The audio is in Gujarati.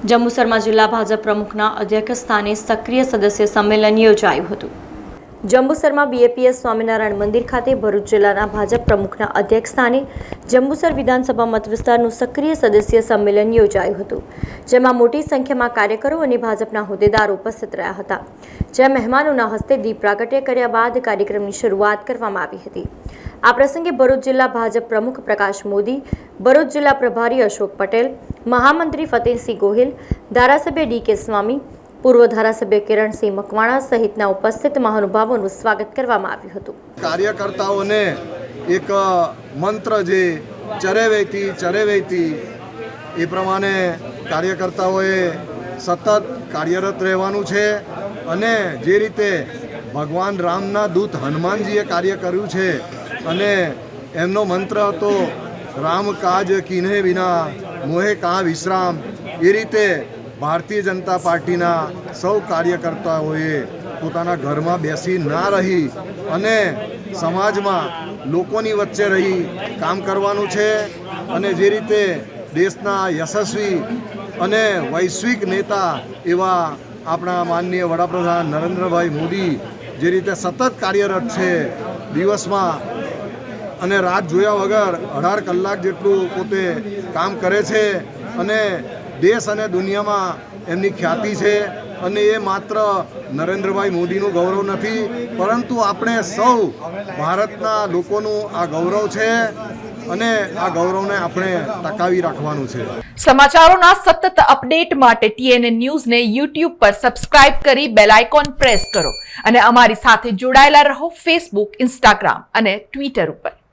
જંબુસરમાં જિલ્લા ભાજપ પ્રમુખના અધ્યક્ષસ્થાને સક્રિય સદસ્ય સંમેલન યોજાયું હતું। જંબુસરમાં બીએપીએસ સ્વામિનારાયણ મંદિર ખાતે ભરૂચ જિલ્લાના ભાજપ પ્રમુખના અધ્યક્ષસ્થાને જંબુસર વિધાનસભા મત વિસ્તારનું સક્રિય સદસ્ય સંમેલન યોજાયું હતું, જેમાં મોટી સંખ્યામાં કાર્યકરો અને ભાજપના હોદ્દેદારો ઉપસ્થિત રહ્યા હતા। જ્યાં મહેમાનોના હસ્તે દીપ પ્રાગટ્ય કર્યા બાદ કાર્યક્રમની શરૂઆત કરવામાં આવી હતી। આ પ્રસંગે ભરૂચ જિલ્લા ભાજપ પ્રમુખ પ્રકાશ મોદી, ભરૂચ જિલ્લા પ્રભારી અશોક પટેલ, મહામંત્રી ફતેહસિંહ ગોહિલ, ધારાસભ્ય ડીકે સ્વામી, પૂર્વ ધારાસભ્ય કિરણસિંહ મકવાણા સહિતના ઉપસ્થિત મહાનુભાવોનું સ્વાગત કરવામાં આવ્યું હતું। કાર્યકર્તાઓને એક મંત્ર જે ચરે વહેતી એ પ્રમાણે કાર્યકર્તાઓએ સતત કાર્યરત રહેવાનું છે અને જે રીતે ભગવાન રામના દૂત હનુમાનજીએ કાર્ય કર્યું છે અને એમનો મંત્ર હતો રામ કાજ કીન્હે વિના મોહે કાં વિશ્રામ, એ રીતે ભારતીય જનતા પાર્ટીના સૌ કાર્યકર્તાઓએ પોતાના ઘરમાં બેસી ના રહી અને સમાજમાં લોકોની વચ્ચે રહી કામ કરવાનું છે અને જે રીતે દેશના યશસ્વી અને વૈશ્વિક નેતા એવા આપણા માનનીય વડાપ્રધાન નરેન્દ્રભાઈ મોદી જે રીતે સતત કાર્યરત છે, દિવસમાં અને રાત જોયા વગર 18 કલાક જેટલું પોતે કામ કરે છે અને દેશ અને દુનિયામાં એમની ખ્યાતિ છે અને એ માત્ર નરેન્દ્રભાઈ મોદીનું ગૌરવ નથી, પરંતુ આપણે સૌ ભારતના લોકોનું આ ગૌરવ છે અને આ ગૌરવને આપણે ટકાવી રાખવાનું છે। સમાચારોના સતત અપડેટ માટે TNN ન્યૂઝને YouTube પર સબસ્ક્રાઇબ કરી બેલ આઇકોન પ્રેસ કરો અને અમારી સાથે જોડાયેલા રહો Facebook, Instagram અને Twitter ઉપર।